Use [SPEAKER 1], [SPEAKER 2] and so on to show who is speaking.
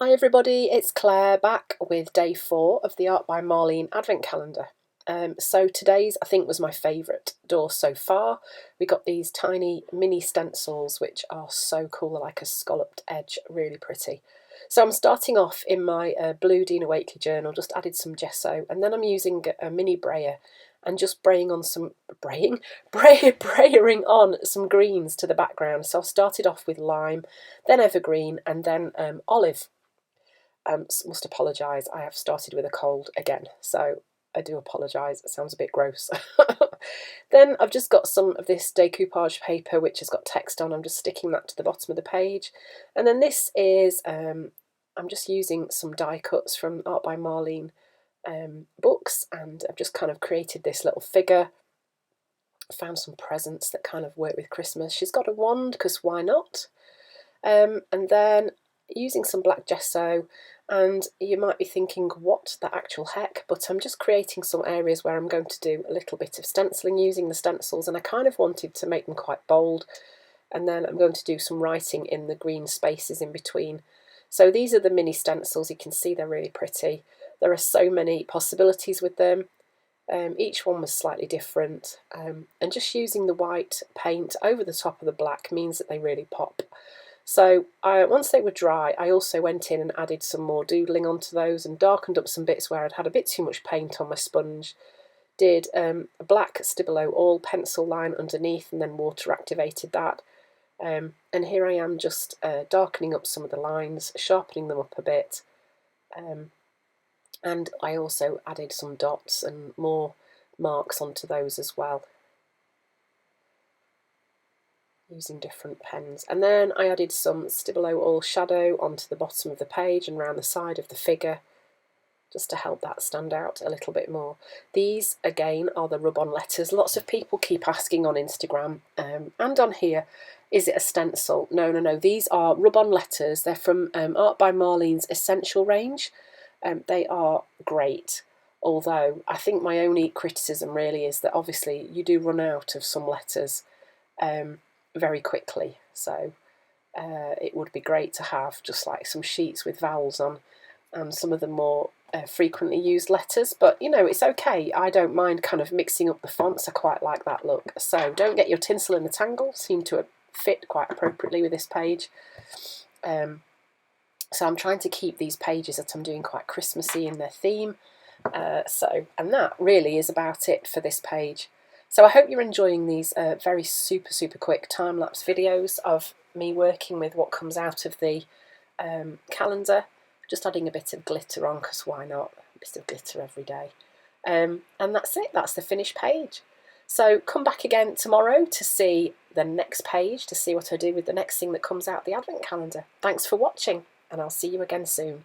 [SPEAKER 1] Hi everybody, it's Claire back with day 4 of the Art by Marlene Advent Calendar. So today's I think was my favourite door so far. We got these tiny mini stencils which are so cool, they're like a scalloped edge, really pretty. So I'm starting off in my blue Dina Wakley journal, just added some gesso, and then I'm using a mini brayer and just braying on some brayering on some greens to the background. So I've started off with lime, then evergreen, and then olive. Must apologise, I have started with a cold again, so I do apologise, it sounds a bit gross. Then I've just got some of this decoupage paper which has got text on, I'm just sticking that to the bottom of the page. And then this is, I'm just using some die cuts from Art by Marlene books, and I've just kind of created this little figure. Found some presents that kind of work with Christmas. She's got a wand, because why not? And then using some black gesso, and you might be thinking what the actual heck, but I'm just creating some areas where I'm going to do a little bit of stenciling using the stencils, and I kind of wanted to make them quite bold, and then I'm going to do some writing in the green spaces in between. So these are the mini stencils, you can see they're really pretty. There are so many possibilities with them. Each one was slightly different, and just using the white paint over the top of the black means that they really pop. So once they were dry, I also went in and added some more doodling onto those and darkened up some bits where I'd had a bit too much paint on my sponge. Did a black Stabilo all pencil line underneath and then water activated that. And here I am just darkening up some of the lines, sharpening them up a bit. And I also added some dots and more marks onto those as well, using different pens. And then I added some Stabilo All Shadow onto the bottom of the page and around the side of the figure, just to help that stand out a little bit more. These, again, are the rub-on letters. Lots of people keep asking on Instagram and on here, is it a stencil? No, these are rub-on letters. They're from Art by Marlene's Essential range. They are great, although I think my only criticism really is that obviously you do run out of some letters very quickly, so it would be great to have just like some sheets with vowels on and some of the more frequently used letters, but you know, it's okay. I don't mind kind of mixing up the fonts, I quite like that look. So don't get your tinsel in the tangle, seem to fit quite appropriately with this page. So I'm trying to keep these pages that I'm doing quite Christmassy in their theme. And that really is about it for this page. So I hope you're enjoying these very super quick time-lapse videos of me working with what comes out of the calendar. Just adding a bit of glitter on, because why not? A bit of glitter every day. And that's it, that's the finished page. So come back again tomorrow to see the next page, to see what I do with the next thing that comes out the advent calendar. Thanks for watching, and I'll see you again soon.